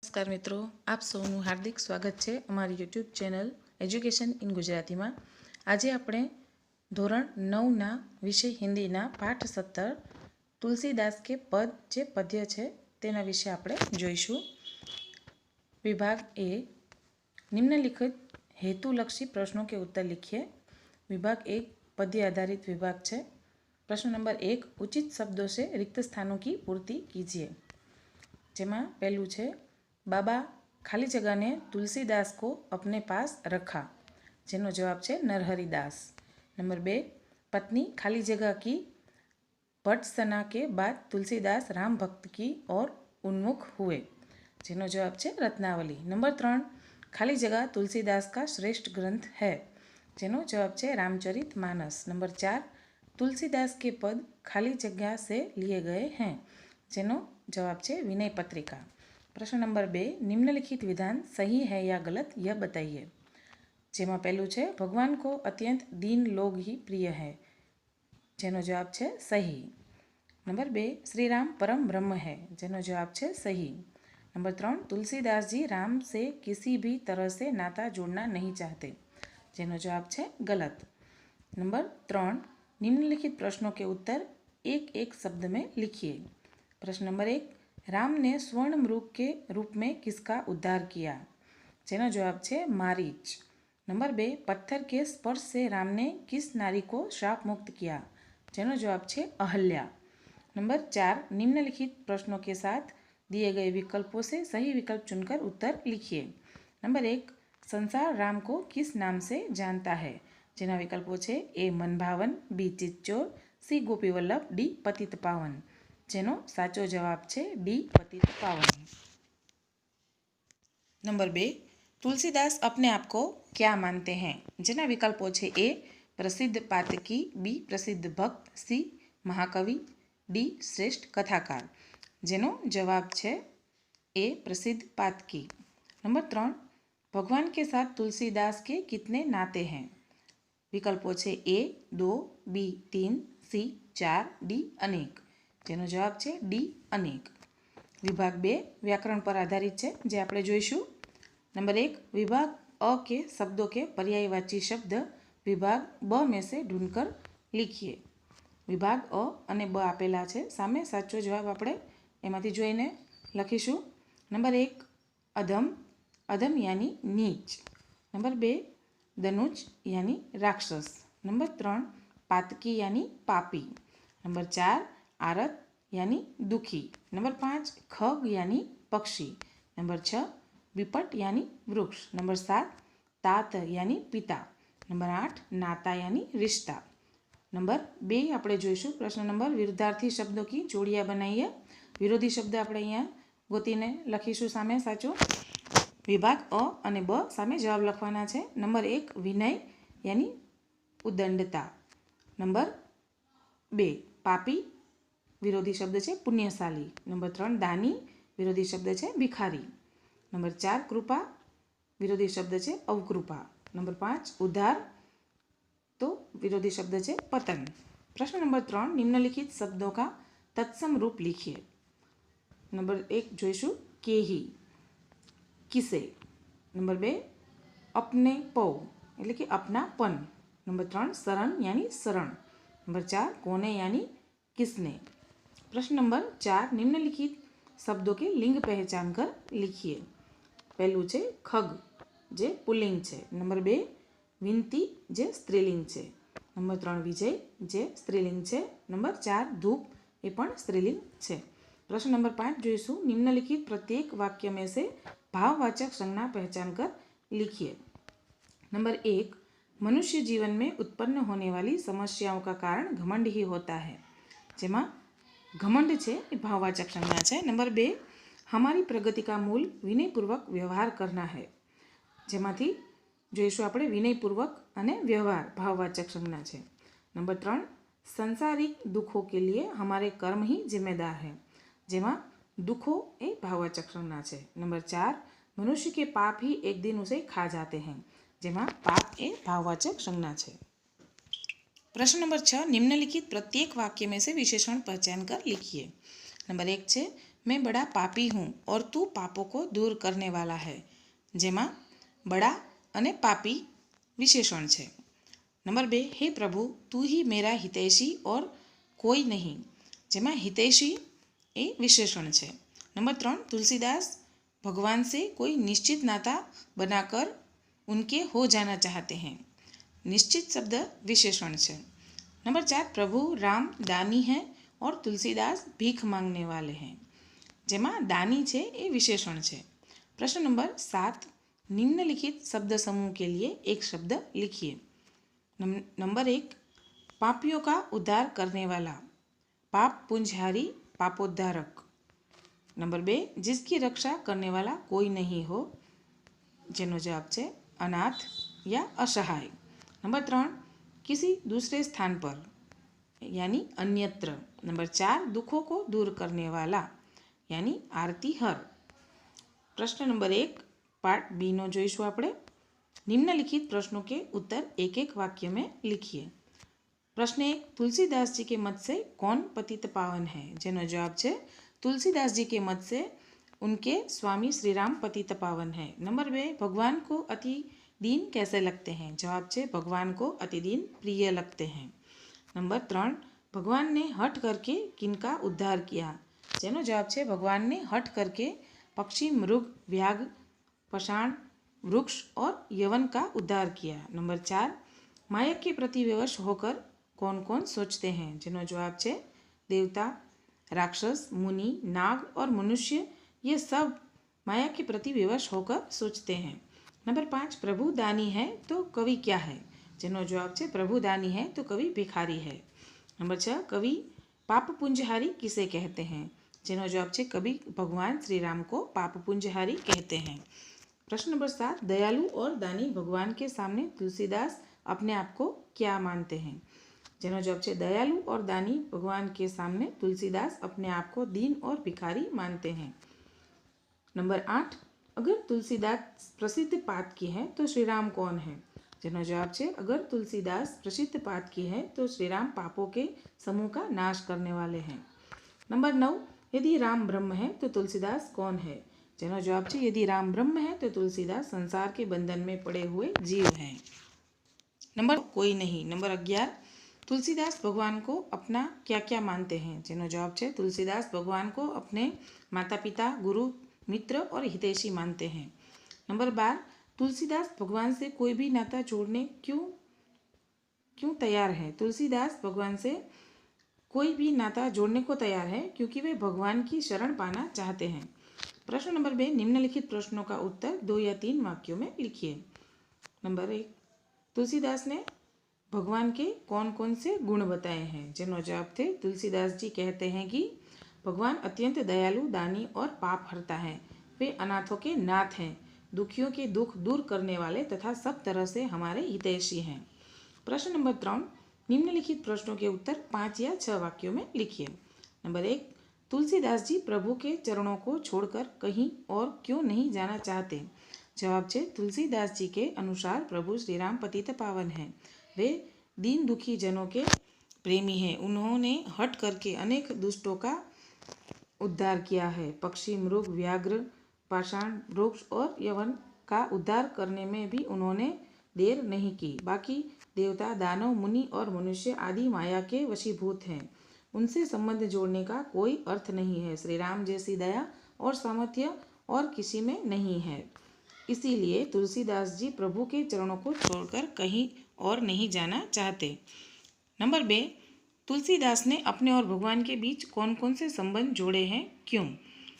નમસ્કાર મિત્રો, આપ સૌનું હાર્દિક સ્વાગત છે અમારી યુટ્યુબ ચેનલ એજ્યુકેશન ઇન ગુજરાતીમાં। આજે આપણે ધોરણ 9ના વિષય હિન્દીના પાઠ 17 તુલસીદાસ કે પદ જે પદ્ય છે તેના વિશે આપણે જોઈશું। વિભાગ ए निम्नलिखित हेतुलक्षी प्रश्नों के उत्तर लिखिए। विभाग 1 पद्य आधारित विभाग है। प्रश्न नंबर 1 उचित शब्दों से रिक्त स्थानों की पूर्ति कीजिए। जेमा पहलू है बाबा खाली जगह ने तुलसीदास को अपने पास रखा, जेनो जवाब है नरहरिदास। नंबर 2 पत्नी खाली जगह की भट्सना के बाद तुलसीदास राम भक्त की ओर उन्मुख हुए, जेनो जवाब है रत्नावली। नंबर 3 खाली जगह तुलसीदास का श्रेष्ठ ग्रंथ है, जेनो जवाब है रामचरित मानस। नंबर 4 तुलसीदास के पद खाली जगह से लिए गए हैं, जेनो जवाब है विनय पत्रिका। प्रश्न नंबर 2 निम्नलिखित विधान सही है या गलत यह बताइए। जेमा पहलू है भगवान को अत्यंत दीन लोग ही प्रिय है, जेनो जवाब है सही। नंबर 2 श्री राम परम ब्रह्म है, जेनो जवाब है सही। नंबर 3 तुलसीदास जी राम से किसी भी तरह से नाता जोड़ना नहीं चाहते, जेनो जवाब है गलत। नंबर 3 निम्नलिखित प्रश्नों के उत्तर एक एक शब्द में लिखिए। प्रश्न नंबर 1 राम ने स्वर्ण मृग के रूप में किसका उद्धार किया, जेनो जवाब है मारीच। नंबर 2 पत्थर के स्पर्श से राम ने किस नारी को श्राप मुक्त किया, जेनो जवाब है अहल्या। नंबर 4 निम्नलिखित प्रश्नों के साथ दिए गए विकल्पों से सही विकल्प चुनकर उत्तर लिखिए। नंबर 1 संसार राम को किस नाम से जानता है, जेना विकल्पों है ए मनभावन, बी चिच्चोर, सी गोपीवल्लभ, डी पतित पावन, जेनो साचो जवाब है डी पतित पावन। नंबर 2 तुलसीदास अपने आप को क्या मानते हैं, जेना विकल्पों है ए प्रसिद्ध पातकी, बी प्रसिद्ध भक्त, सी महाकवि, डी श्रेष्ठ कथाकार, जेनो जवाब है ए प्रसिद्ध पातकी। नंबर 3 भगवान के साथ तुलसीदास के कितने नाते हैं, विकल्पों है ए 2, बी 3, सी 4, डी अनेक, जेनो जवाब है डी अनेक। विभाग 2 व्याकरण पर आधारित है, जे आपणे जोईशुं। नंबर 1 विभाग अ के शब्दों के पर्यायवाची शब्द विभाग ब में से ढूंढकर लिखिए। विभाग अ अने ब आपेला है, सामे साचो जवाब आपणे एमांथी जोईने लखीशुं। नंबर 1 अधम, अधम यानी नीच। नंबर 2 धनुज यानी राक्षस। नंबर 3 पातकी यानी पापी। नंबर 4 आरत यानी दुखी। नंबर 5 खग यानी पक्षी। नंबर 6 विपट यानी वृक्ष। नंबर 7 तात यानी पिता। नंबर 8 नाता यानी रिश्ता। नंबर 2 આપણે જોઈશું પ્રશ્ન નંબર વિરુદ્ધાર્થી શબ્દો की જોડિયા બનાવીએ। વિરોધી શબ્દ આપણે અહીંયા ગોતીને લખીશું સામે સાચો। વિભાગ અ અને બ સામે જવાબ લખવાના છે। નંબર 1 વિનય यानी ઉદંડતા। નંબર 2 પાપી विरोधी शब्द है पुण्यशाली। नंबर 3 दानी विरोधी शब्द है भिखारी। नंबर 4 कृपा विरोधी शब्द है अवकृपा। नंबर 5 उद्धार तो विरोधी शब्द है पतन। प्रश्न नंबर 3 निम्नलिखित शब्दों का तत्सम रूप लिखिए। नंबर 1 जोईशु केही, किसे। नंबर 2 अपने पौ एटले कि अपनापन। नंबर 3 शरण यानी शरण। नंबर 4 कोने यानी किसने। प्रश्न नंबर 4 निम्नलिखित शब्दों के लिंग पहचान कर लिखिए। पहलू है खग जे पुल्लिंग है। नंबर 2 विनती जे स्त्रीलिंग है। नंबर 3 विजय जे स्त्रीलिंग है। नंबर 4 धूप ये पण स्त्रीलिंग है। प्रश्न नंबर 5 जोईशु निम्नलिखित प्रत्येक वाक्य में से भाववाचक संज्ञा पहचान कर लिखिए। नंबर 1 मनुष्य जीवन में उत्पन्न होने वाली समस्याओं का कारण घमंड ही होता है, जेमा घमंड है भाववाचक संज्ञा है। नंबर 2 हमारी प्रगति का मूल विनयपूर्वक व्यवहार करना है, जेमांथी जोईशुं आपणे विनयपूर्वक अने व्यवहार भाववाचक संज्ञा है। नंबर 3 संसारिक दुखों के लिए हमारे कर्म ही जिम्मेदार है, जेमा दुखों ए भाववाचक संज्ञा है। नंबर 4 मनुष्य के पाप ही एक दिन उसे खा जाते हैं, जेमा पाप ए भाववाचक संज्ञा है। प्रश्न नंबर 6 निम्नलिखित प्रत्येक वाक्य में से विशेषण पहचान कर लिखिए। नंबर 1 है मैं बड़ा पापी हूँ और तू पापों को दूर करने वाला है, जेમાં बड़ा અને पापी विशेषण છે। नंबर 2, हे प्रभु तू ही मेरा हितैषी और कोई नहीं, जेમાં हितैषी ए विशेषण છે। नंबर 3, तुलसीदास भगवान से कोई निश्चित नाता बनाकर उनके हो जाना चाहते हैं, निश्चित शब्द विशेषण છે। नंबर 4, प्रभु राम दानी हैं और तुलसीदास भीख मांगने वाले हैं, जेમાં दानी છે એ विशेषण છે। प्रश्न नंबर 7, निम्नलिखित शब्द समूह के लिए एक शब्द लिखिए। नंबर 1, पापियों का उद्धार करने वाला, पाप पुंजहारी, पापोद्धारक। नंबर 2, जिसकी रक्षा करने वाला कोई नहीं हो, जेनो जवाब है अनाथ या असहाय। नंबर 3, किसी दूसरे स्थान पर यानी अन्यत्र। नंबर 4, दुखों को दूर करने वाला यानी आरती हर। प्रश्न नंबर 1 पार्ट बी नो जोईशुं आपणे। निम्नलिखित प्रश्नों के उत्तर एक एक वाक्य में लिखिए। प्रश्न 1, तुलसीदास जी के मत से कौन पतित पावन है, जेनो जवाब है तुलसीदास जी के मत से उनके स्वामी श्री राम पतित पावन है। नंबर 2, भगवान को अति दीन कैसे लगते हैं, जवाब है भगवान को अति दीन प्रिय लगते हैं। नंबर 3, भगवान ने हट करके किनका उद्धार किया, जेनो जवाब है भगवान ने हट करके पक्षी, मृग, व्याघ्र, पाषाण, वृक्ष और यवन का उद्धार किया। नंबर 4, माया के प्रति विवश होकर कौन कौन सोचते हैं, जिनो जवाब है देवता, राक्षस, मुनि, नाग और मनुष्य, ये सब माया के प्रति विवश होकर सोचते हैं। नंबर 5, प्रभु दानी है तो कवि क्या है, जिनो जवाब है प्रभु दानी है तो कवि भिखारी है। नंबर 6, कवि पाप पुंजहारी किसे कहते हैं, जिनो जवाब है कवि भगवान श्री राम को पाप पुंजहारी कहते हैं। प्रश्न नंबर 7, दयालु और दानी भगवान के सामने तुलसीदास अपने आप को क्या मानते हैं, जिनो जवाब है दयालु और दानी भगवान के सामने तुलसीदास अपने आप को दीन और भिखारी मानते हैं। नंबर 8, अगर तुलसीदास प्रसिद्ध पात की है तो श्री राम कौन है, जिनो जवाब है अगर तुलसीदास प्रसिद्ध पात की है तो श्री राम पापों के समूह का नाश करने वाले हैं। नंबर 9, यदि राम ब्रह्म है तो तुलसीदास कौन है, जेनो जवाब है यदि राम ब्रह्म है तो तुलसीदास संसार के बंधन में पड़े हुए जीव हैं। नंबर कोई नहीं। नंबर 11, तुलसीदास भगवान को अपना क्या क्या मानते हैं, जेनो जवाब है तुलसीदास भगवान को अपने माता पिता, गुरु, मित्र और हितैषी मानते हैं। नंबर 12, तुलसीदास भगवान से कोई भी नाता जोड़ने क्यों तैयार है, तुलसीदास भगवान से कोई भी नाता जोड़ने को तैयार है क्योंकि वे भगवान की शरण पाना चाहते हैं। प्रश्न नंबर 2, निम्नलिखित प्रश्नों का उत्तर 2 या 3 वाक्यों में लिखिए। नंबर 1, तुलसीदास ने भगवान के कौन कौन से गुण बताए हैं, जिनो जवाब थे तुलसीदास जी कहते हैं कि भगवान अत्यंत दयालु, दानी और पाप हरता है, वे अनाथों के नाथ हैं, दुखियों के दुख दूर करने वाले तथा सब तरह से हमारे हितैषी हैं। प्रश्न नंबर 3, निम्नलिखित प्रश्नों के उत्तर 5 या 6 वाक्यों में लिखिए। नंबर 1, तुलसीदास जी प्रभु के चरणों को छोड़कर कहीं और क्यों नहीं जाना चाहते, जवाब है तुलसीदास जी के अनुसार प्रभु श्री राम पतित पावन हैं, वे दीन दुखी जनों के प्रेमी हैं, उन्होंने हट करके अनेक दुष्टों का उद्धार किया है, पक्षी, मृग, व्याघ्र, पाषाण, वृक्ष और यवन का उद्धार करने में भी उन्होंने देर नहीं की। बाकी देवता, दानव, मुनि और मनुष्य आदि माया के वशीभूत हैं, उनसे संबंध जोड़ने का कोई अर्थ नहीं है। श्री राम जैसी दया और सामर्थ्य और किसी में नहीं है, इसीलिए तुलसीदास जी प्रभु के चरणों को छोड़कर कहीं और नहीं जाना चाहते। नंबर 2, तुलसीदास ने अपने और भगवान के बीच कौन कौन से संबंध जोड़े हैं, क्यों,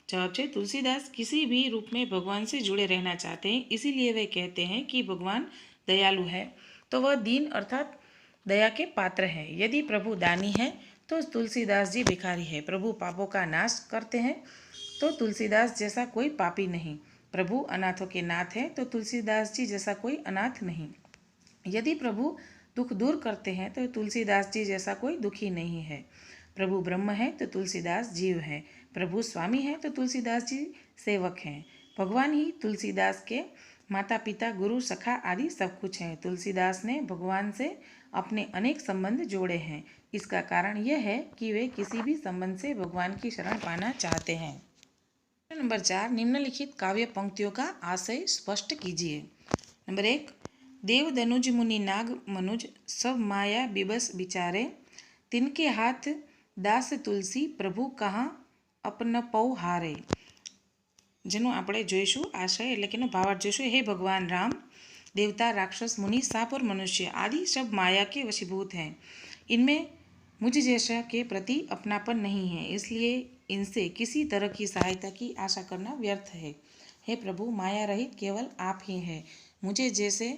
जवाब है तुलसीदास किसी भी रूप में भगवान से जुड़े रहना चाहते हैं, इसीलिए वे कहते हैं कि भगवान दयालु है तो वह दीन अर्थात दया के पात्र है, यदि प्रभु दानी है तो तुलसीदास जी भिखारी है, प्रभु पापों का नाश करते हैं तो तुलसीदास जैसा कोई पापी नहीं, प्रभु अनाथों के नाथ है तो तुलसीदास जी जैसा कोई अनाथ नहीं, यदि प्रभु दुख दूर करते हैं तो तुलसीदास जी जैसा कोई दुखी नहीं है, प्रभु ब्रह्म है तो तुलसीदास जीव है, प्रभु स्वामी है तो तुलसीदास जी सेवक हैं, भगवान ही तुलसीदास के माता पिता, गुरु, सखा आदि सब कुछ हैं। तुलसीदास ने भगवान से अपने अनेक संबंध जोड़े हैं, इसका कारण यह है कि वे किसी भी संबंध से भगवान की शरण पाना चाहते हैं। नंबर 4, निम्नलिखित काव्य पंक्तियों का आशय स्पष्ट कीजिए। नंबर 1, देव दनुज मुनि नाग मनुज सब माया बिबस बिचारे, तिनके हाथ दास तुलसी प्रभु कहाँ अपनपौ हारे। જેનું આપણે જોઈશું આશય એટલે કે એનો ભાવાર્થ જોઈશું। हे भगवान राम, देवता राक्षस मुनि सांप और मनुष्य आदि सब माया के वशीभूत हैं। इनमें मुझ जैसा के प्रति अपनापन नहीं है, इसलिए इनसे किसी तरह की सहायता की आशा करना व्यर्थ है। हे प्रभु, माया रहित केवल आप ही हैं। मुझे जैसे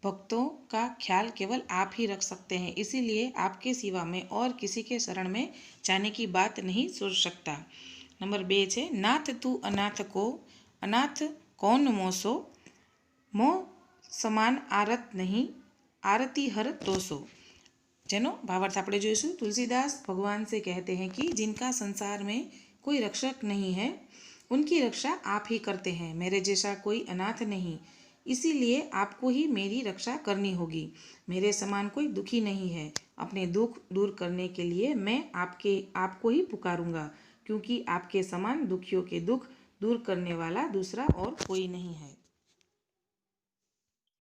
भक्तों का ख्याल केवल आप ही रख सकते हैं, इसीलिए आपके सिवा मैं और किसी के शरण में जाने की बात नहीं सोच सकता। नंबर 2 है, नाथ तू अनाथ को अनाथ कौन मोसो, मोह समान आरत नहीं आरती हर तोसो। જેનો ભાવાર્થ આપણે જોઈશું। तुलसीदास भगवान से कहते हैं कि जिनका संसार में कोई रक्षक नहीं है, उनकी रक्षा आप ही करते हैं। मेरे जैसा कोई अनाथ नहीं, इसीलिए आपको ही मेरी रक्षा करनी होगी। मेरे समान कोई दुखी नहीं है। अपने दुख दूर करने के लिए मैं आपको ही पुकारूंगा, क्योंकि आपके समान दुखियों के दुख दूर करने वाला दूसरा और कोई नहीं है।